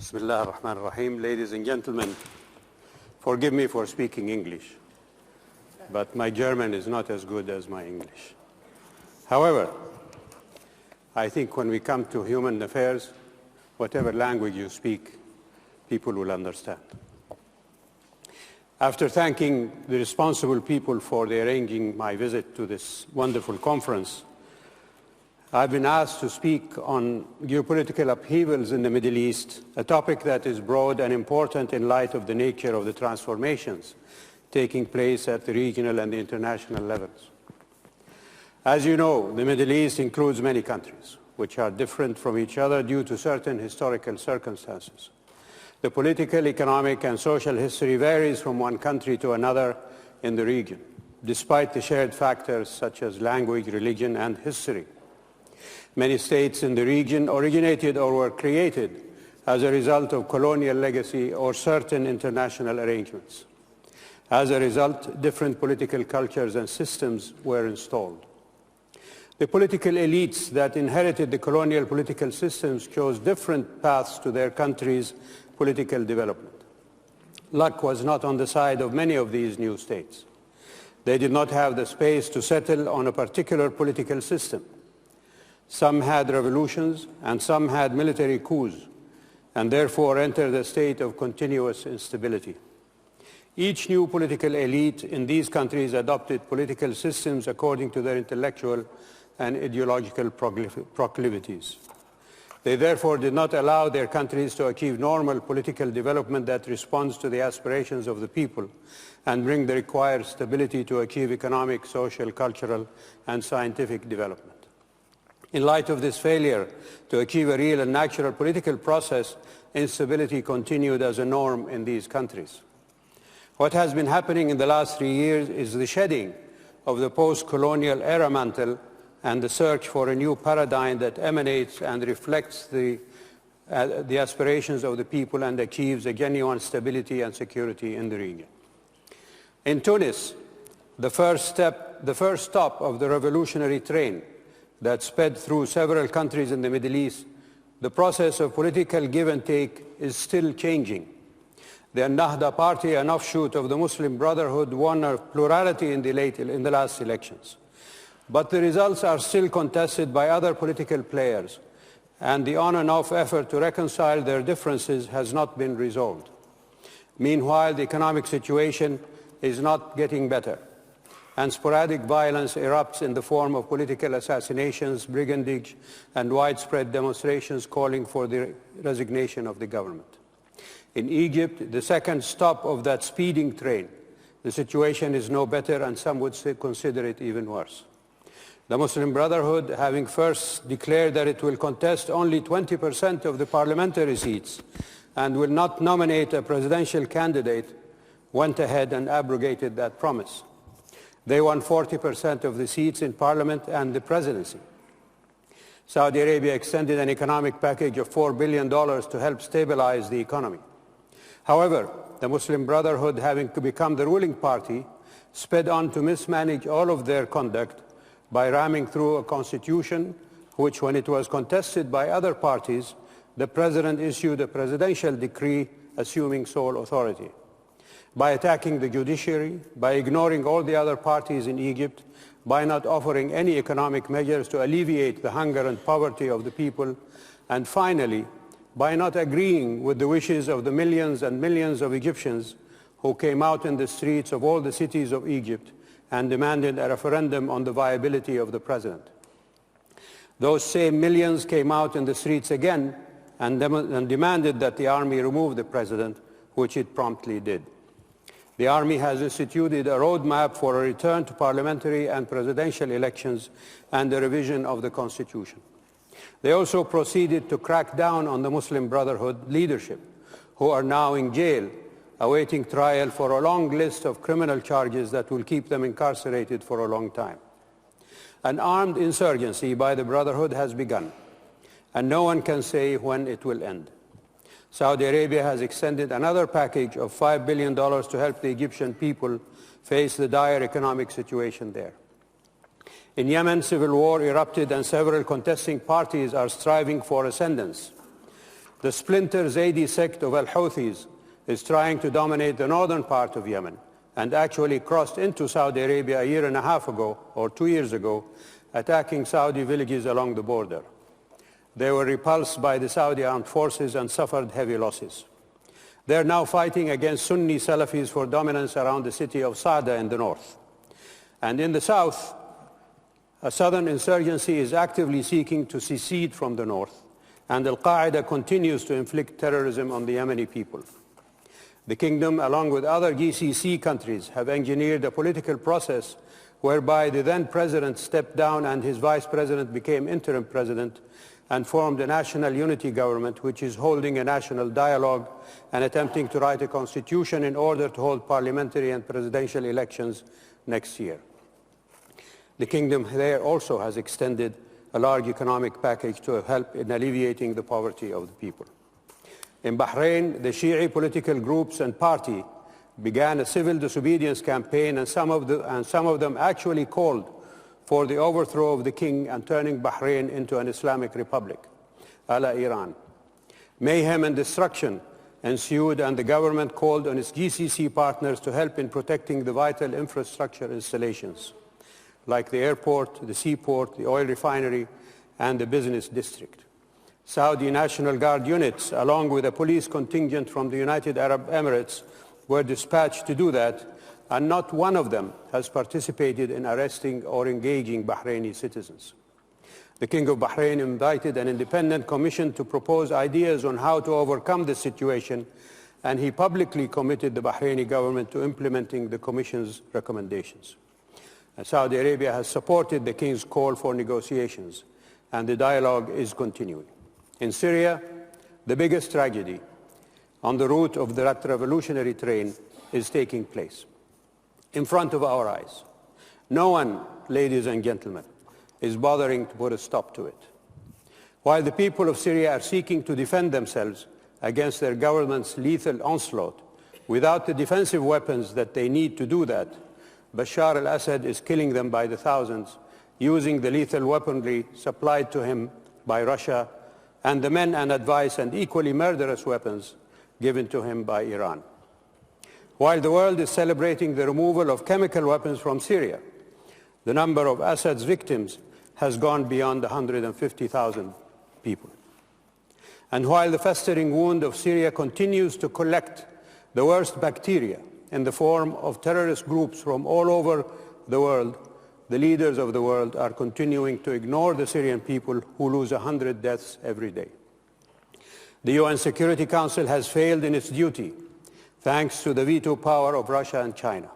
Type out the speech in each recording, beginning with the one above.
Bismillah ar-Rahman ar-Rahim. Ladies and gentlemen, forgive me for speaking English, but my German is not as good as my English. However, I think when we come to human affairs, whatever language you speak, people will understand. After thanking the responsible people for arranging my visit to this wonderful conference, I've been asked to speak on geopolitical upheavals in the Middle East, a topic that is broad and important in light of the nature of the transformations taking place at the regional and the international levels. As you know, the Middle East includes many countries, which are different from each other due to certain historical circumstances. The political, economic, and social history varies from one country to another in the region, despite the shared factors such as language, religion, and history. Many states in the region originated or were created as a result of colonial legacy or certain international arrangements. As a result, different political cultures and systems were installed. The political elites that inherited the colonial political systems chose different paths to their country's political development. Luck was not on the side of many of these new states. They did not have the space to settle on a particular political system. Some had revolutions and some had military coups, and therefore entered a state of continuous instability. Each new political elite in these countries adopted political systems according to their intellectual and ideological proclivities. They therefore did not allow their countries to achieve normal political development that responds to the aspirations of the people and bring the required stability to achieve economic, social, cultural, and scientific development. In light of this failure to achieve a real and natural political process, instability continued as a norm in these countries. What has been happening in the last 3 years is the shedding of the post-colonial era mantle and the search for a new paradigm that emanates and reflects the aspirations of the people and achieves a genuine stability and security in the region. In Tunis, the first stop of the revolutionary train that sped through several countries in the Middle East, the process of political give and take is still changing. The Ennahda party, an offshoot of the Muslim Brotherhood, won a plurality in the last elections. But the results are still contested by other political players, and the on and off effort to reconcile their differences has not been resolved. Meanwhile, the economic situation is not getting better, and sporadic violence erupts in the form of political assassinations, brigandage, and widespread demonstrations calling for the resignation of the government. In Egypt, the second stop of that speeding train, the situation is no better, and some would consider it even worse. The Muslim Brotherhood, having first declared that it will contest only 20% of the parliamentary seats and will not nominate a presidential candidate, went ahead and abrogated that promise. They won 40% of the seats in parliament and the presidency. Saudi Arabia extended an economic package of $4 billion to help stabilize the economy. However, the Muslim Brotherhood, having become the ruling party, sped on to mismanage all of their conduct by ramming through a constitution which, when it was contested by other parties, the president issued a presidential decree assuming sole authority. By attacking the judiciary, by ignoring all the other parties in Egypt, by not offering any economic measures to alleviate the hunger and poverty of the people, and finally, by not agreeing with the wishes of the millions and millions of Egyptians who came out in the streets of all the cities of Egypt and demanded a referendum on the viability of the president. Those same millions came out in the streets again and demanded that the army remove the president, which it promptly did. The army has instituted a roadmap for a return to parliamentary and presidential elections and a revision of the constitution. They also proceeded to crack down on the Muslim Brotherhood leadership, who are now in jail, awaiting trial for a long list of criminal charges that will keep them incarcerated for a long time. An armed insurgency by the Brotherhood has begun, and no one can say when it will end. Saudi Arabia has extended another package of $5 billion to help the Egyptian people face the dire economic situation there. In Yemen, civil war erupted and several contesting parties are striving for ascendance. The splinter Zaydi sect of al-Houthis is trying to dominate the northern part of Yemen and actually crossed into Saudi Arabia a year and a half ago, or 2 years ago, attacking Saudi villages along the border. They were repulsed by the Saudi armed forces and suffered heavy losses. They are now fighting against Sunni Salafis for dominance around the city of Sada in the north. And in the south, a southern insurgency is actively seeking to secede from the north, and Al-Qaeda continues to inflict terrorism on the Yemeni people. The kingdom, along with other GCC countries, have engineered a political process whereby the then president stepped down and his vice president became interim president and formed a national unity government which is holding a national dialogue and attempting to write a constitution in order to hold parliamentary and presidential elections next year. The kingdom there also has extended a large economic package to help in alleviating the poverty of the people. In Bahrain, the Shi'i political groups and party began a civil disobedience campaign, and some of them actually called for the overthrow of the king and turning Bahrain into an Islamic republic, a la Iran. Mayhem and destruction ensued, and the government called on its GCC partners to help in protecting the vital infrastructure installations, like the airport, the seaport, the oil refinery, and the business district. Saudi National Guard units, along with a police contingent from the United Arab Emirates, were dispatched to do that, and not one of them has participated in arresting or engaging Bahraini citizens. The King of Bahrain invited an independent commission to propose ideas on how to overcome this situation, and he publicly committed the Bahraini government to implementing the commission's recommendations. And Saudi Arabia has supported the King's call for negotiations, and the dialogue is continuing. In Syria, the biggest tragedy on the route of that revolutionary train is taking place in front of our eyes. No one, ladies and gentlemen, is bothering to put a stop to it. While the people of Syria are seeking to defend themselves against their government's lethal onslaught without the defensive weapons that they need to do that, Bashar al-Assad is killing them by the thousands, using the lethal weaponry supplied to him by Russia and the men and advice and equally murderous weapons given to him by Iran. While the world is celebrating the removal of chemical weapons from Syria, the number of Assad's victims has gone beyond 150,000 people. And while the festering wound of Syria continues to collect the worst bacteria in the form of terrorist groups from all over the world, the leaders of the world are continuing to ignore the Syrian people who lose 100 deaths every day. The UN Security Council has failed in its duty thanks to the veto power of Russia and China.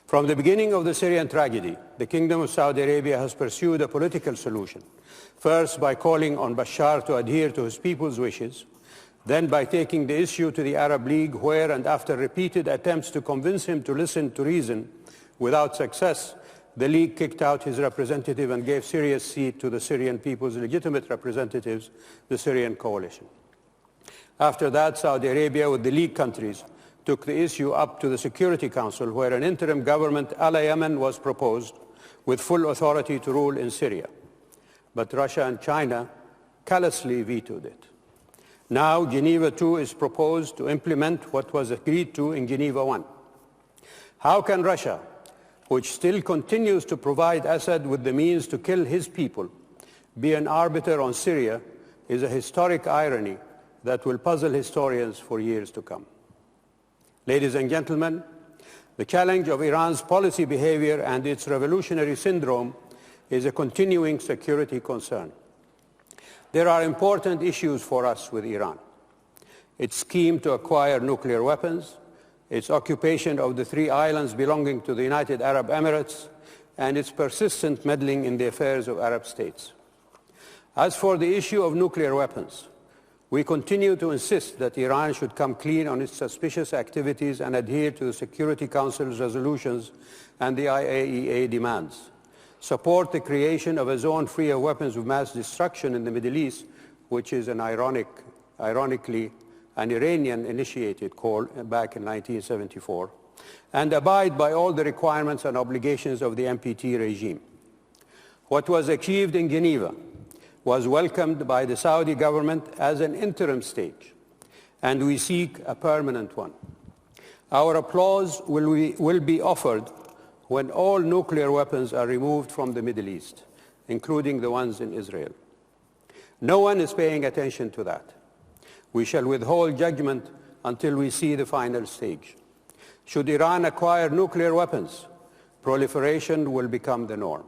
From the beginning of the Syrian tragedy, the Kingdom of Saudi Arabia has pursued a political solution, first by calling on Bashar to adhere to his people's wishes, then by taking the issue to the Arab League, where, and after repeated attempts to convince him to listen to reason without success, the League kicked out his representative and gave Syria's seat to the Syrian people's legitimate representatives, the Syrian coalition. After that, Saudi Arabia, with the League countries, took the issue up to the Security Council, where an interim government a la Yemen was proposed with full authority to rule in Syria. But Russia and China callously vetoed it. Now, Geneva II is proposed to implement what was agreed to in Geneva I. How can Russia, which still continues to provide Assad with the means to kill his people, be an arbiter on Syria is a historic irony that will puzzle historians for years to come. Ladies and gentlemen, the challenge of Iran's policy behavior and its revolutionary syndrome is a continuing security concern. There are important issues for us with Iran: its scheme to acquire nuclear weapons, its occupation of the 3 islands belonging to the United Arab Emirates, and its persistent meddling in the affairs of Arab states. As for the issue of nuclear weapons, we continue to insist that Iran should come clean on its suspicious activities and adhere to the Security Council's resolutions and the IAEA demands. Support the creation of a zone free of weapons of mass destruction in the Middle East, which is ironically an Iranian-initiated call back in 1974, and abide by all the requirements and obligations of the NPT regime. What was achieved in Geneva was welcomed by the Saudi government as an interim stage, and we seek a permanent one. Our applause will be offered when all nuclear weapons are removed from the Middle East, including the ones in Israel. No one is paying attention to that. We shall withhold judgment until we see the final stage. Should Iran acquire nuclear weapons, proliferation will become the norm.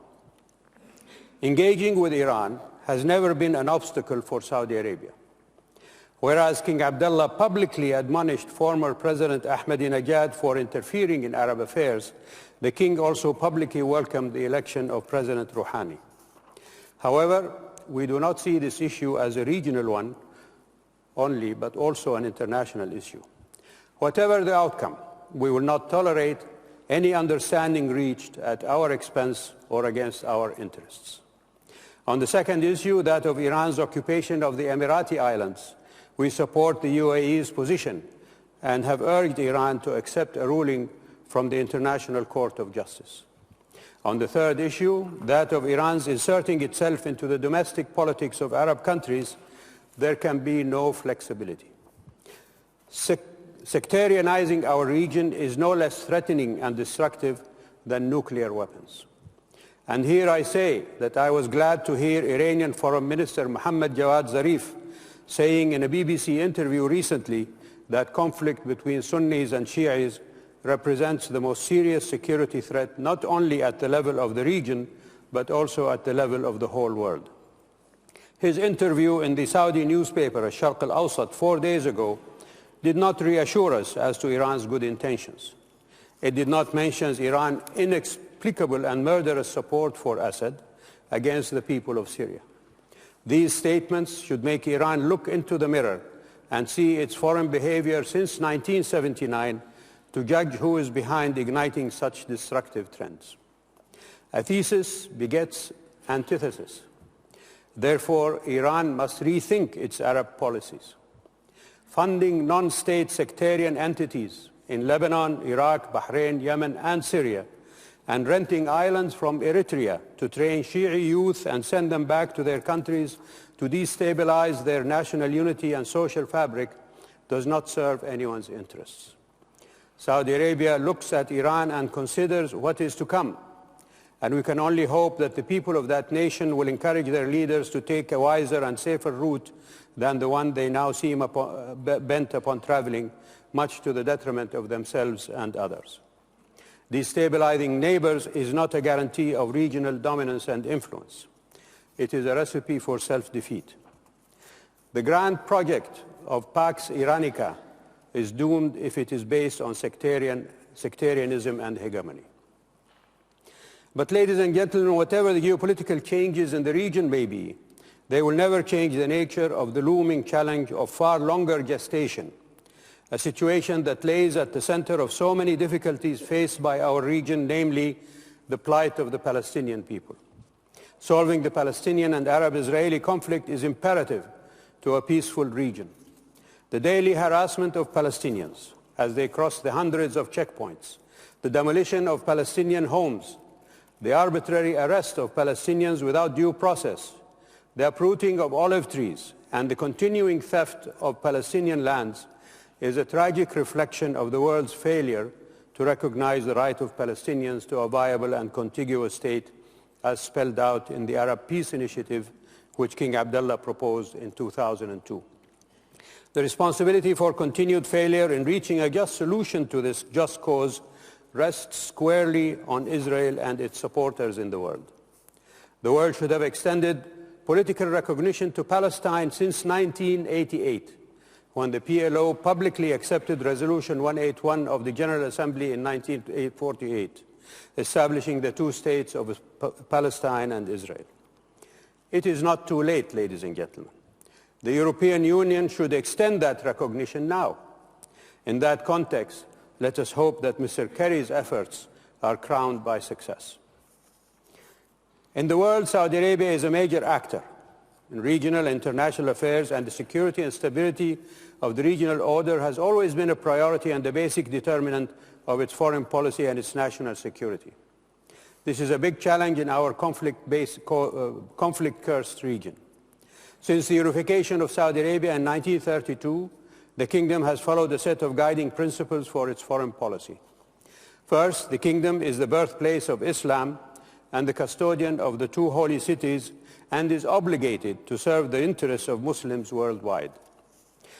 Engaging with Iran has never been an obstacle for Saudi Arabia. Whereas King Abdullah publicly admonished former President Ahmadinejad for interfering in Arab affairs, the king also publicly welcomed the election of President Rouhani. However, we do not see this issue as a regional one only, but also an international issue. Whatever the outcome, we will not tolerate any understanding reached at our expense or against our interests. On the second issue, that of Iran's occupation of the Emirati Islands, we support the UAE's position and have urged Iran to accept a ruling from the International Court of Justice. On the third issue, that of Iran's inserting itself into the domestic politics of Arab countries, there can be no flexibility. Sectarianizing our region is no less threatening and destructive than nuclear weapons. And here I say that I was glad to hear Iranian Foreign Minister Mohammad Javad Zarif saying in a BBC interview recently that conflict between Sunnis and Shias represents the most serious security threat not only at the level of the region, but also at the level of the whole world. His interview in the Saudi newspaper, Al-Sharq al-Awsat, 4 days ago, did not reassure us as to Iran's good intentions. It did not mention Iran's inexplicable and murderous support for Assad against the people of Syria. These statements should make Iran look into the mirror and see its foreign behavior since 1979 to judge who is behind igniting such destructive trends. A thesis begets antithesis. Therefore, Iran must rethink its Arab policies. Funding non-state sectarian entities in Lebanon, Iraq, Bahrain, Yemen, and Syria, and renting islands from Eritrea to train Shi'i youth and send them back to their countries to destabilize their national unity and social fabric does not serve anyone's interests. Saudi Arabia looks at Iran and considers what is to come, and we can only hope that the people of that nation will encourage their leaders to take a wiser and safer route than the one they now seem bent upon traveling, much to the detriment of themselves and others. Destabilizing neighbors is not a guarantee of regional dominance and influence. It is a recipe for self-defeat. The grand project of Pax Iranica is doomed if it is based on sectarianism and hegemony. But ladies and gentlemen, whatever the geopolitical changes in the region may be, they will never change the nature of the looming challenge of far longer gestation, a situation that lays at the center of so many difficulties faced by our region, namely the plight of the Palestinian people. Solving the Palestinian and Arab-Israeli conflict is imperative to a peaceful region. The daily harassment of Palestinians as they cross the hundreds of checkpoints, the demolition of Palestinian homes, the arbitrary arrest of Palestinians without due process, the uprooting of olive trees, and the continuing theft of Palestinian lands is a tragic reflection of the world's failure to recognize the right of Palestinians to a viable and contiguous state as spelled out in the Arab Peace Initiative, which King Abdullah proposed in 2002. The responsibility for continued failure in reaching a just solution to this just cause rests squarely on Israel and its supporters in the world. The world should have extended political recognition to Palestine since 1988, when the PLO publicly accepted Resolution 181 of the General Assembly in 1948, establishing the two states of Palestine and Israel. It is not too late, ladies and gentlemen. The European Union should extend that recognition now. In that context, let us hope that Mr. Kerry's efforts are crowned by success. In the world, Saudi Arabia is a major actor in regional and international affairs, and the security and stability of the regional order has always been a priority and the basic determinant of its foreign policy and its national security. This is a big challenge in our conflict-cursed region. Since the unification of Saudi Arabia in 1932, the kingdom has followed a set of guiding principles for its foreign policy. First, the kingdom is the birthplace of Islam and the custodian of the two holy cities and is obligated to serve the interests of Muslims worldwide.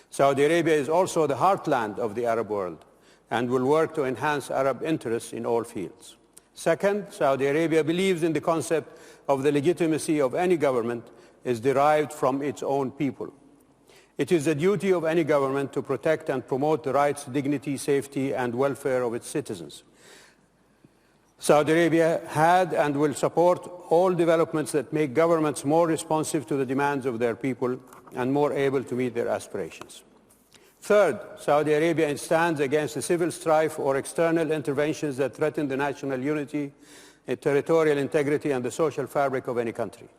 Saudi Arabia is also the heartland of the Arab world and will work to enhance Arab interests in all fields. Second, Saudi Arabia believes in the concept of the legitimacy of any government is derived from its own people. It is the duty of any government to protect and promote the rights, dignity, safety, and welfare of its citizens. Saudi Arabia had and will support all developments that make governments more responsive to the demands of their people and more able to meet their aspirations. Third, Saudi Arabia stands against the civil strife or external interventions that threaten the national unity, territorial integrity, and the social fabric of any country.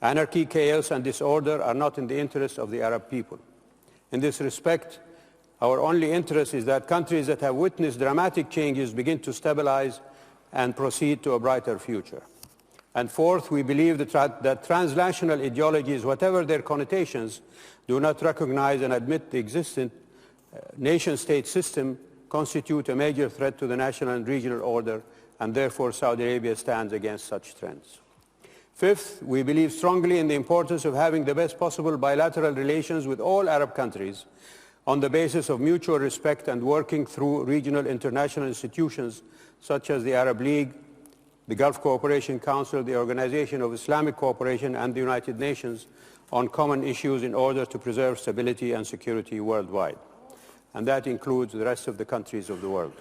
Anarchy, chaos, and disorder are not in the interest of the Arab people. In this respect, our only interest is that countries that have witnessed dramatic changes begin to stabilize and proceed to a brighter future. And fourth, we believe that transnational ideologies, whatever their connotations, do not recognize and admit the existing nation-state system constitute a major threat to the national and regional order, and therefore Saudi Arabia stands against such trends. Fifth, we believe strongly in the importance of having the best possible bilateral relations with all Arab countries on the basis of mutual respect and working through regional international institutions such as the Arab League, the Gulf Cooperation Council, the Organization of Islamic Cooperation, and the United Nations on common issues in order to preserve stability and security worldwide. And that includes the rest of the countries of the world.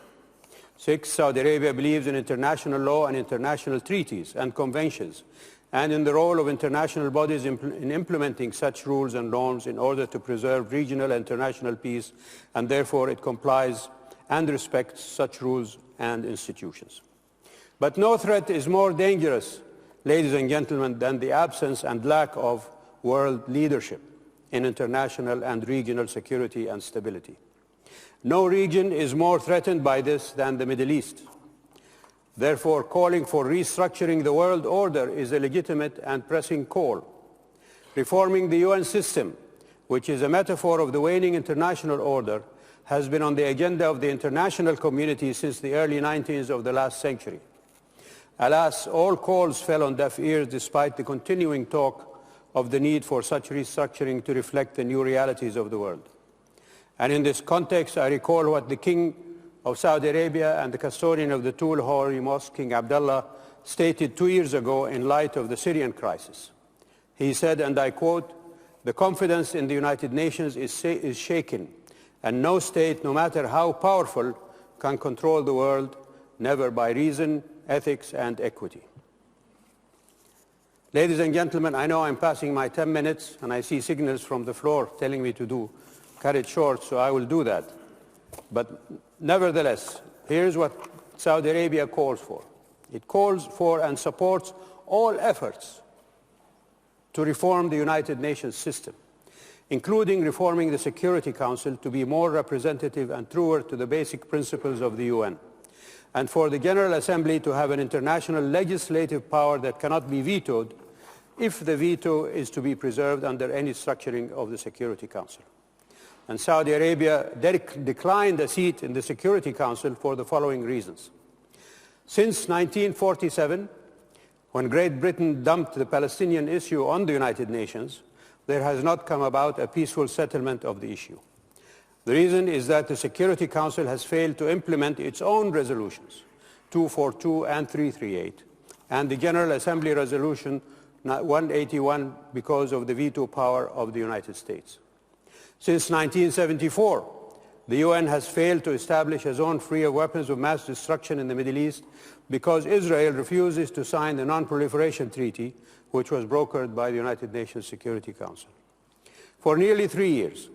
Sixth, Saudi Arabia believes in international law and international treaties and conventions, and in the role of international bodies in implementing such rules and norms in order to preserve regional and international peace, and therefore it complies and respects such rules and institutions. But no threat is more dangerous, ladies and gentlemen, than the absence and lack of world leadership in international and regional security and stability. No region is more threatened by this than the Middle East. Therefore, calling for restructuring the world order is a legitimate and pressing call. Reforming the UN system, which is a metaphor of the waning international order, has been on the agenda of the international community since the early 90s of the last century. Alas, all calls fell on deaf ears despite the continuing talk of the need for such restructuring to reflect the new realities of the world. And in this context, I recall what the King of Saudi Arabia and the custodian of the two holy mosques, King Abdullah, stated 2 years ago in light of the Syrian crisis. He said, and I quote, "The confidence in the United Nations is shaken, and no state, no matter how powerful, can control the world, never by reason, ethics, and equity." Ladies and gentlemen, I know I'm passing my 10 minutes, and I see signals from the floor telling me to cut it short, so I will do that. But nevertheless, here's what Saudi Arabia calls for. It calls for and supports all efforts to reform the United Nations system, including reforming the Security Council to be more representative and truer to the basic principles of the UN, and for the General Assembly to have an international legislative power that cannot be vetoed if the veto is to be preserved under any structuring of the Security Council. And Saudi Arabia declined a seat in the Security Council for the following reasons. Since 1947, when Great Britain dumped the Palestinian issue on the United Nations, there has not come about a peaceful settlement of the issue. The reason is that the Security Council has failed to implement its own resolutions, 242 and 338, and the General Assembly Resolution 181 because of the veto power of the United States. Since 1974, the UN has failed to establish a zone free of weapons of mass destruction in the Middle East because Israel refuses to sign the Non-Proliferation Treaty, which was brokered by the United Nations Security Council. For nearly 3 years,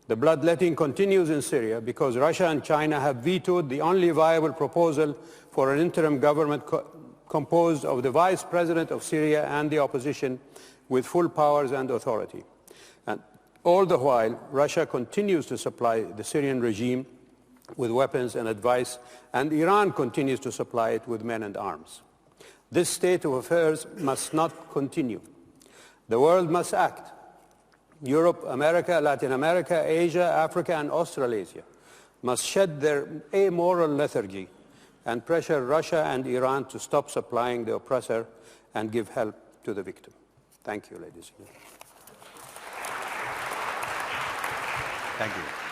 the bloodletting continues in Syria because Russia and China have vetoed the only viable proposal for an interim government composed of the Vice President of Syria and the opposition with full powers and authority. And all the while, Russia continues to supply the Syrian regime with weapons and advice, and Iran continues to supply it with men and arms. This state of affairs must not continue. The world must act. Europe, America, Latin America, Asia, Africa, and Australasia must shed their amoral lethargy and pressure Russia and Iran to stop supplying the oppressor and give help to the victim. Thank you, ladies and gentlemen. Thank you.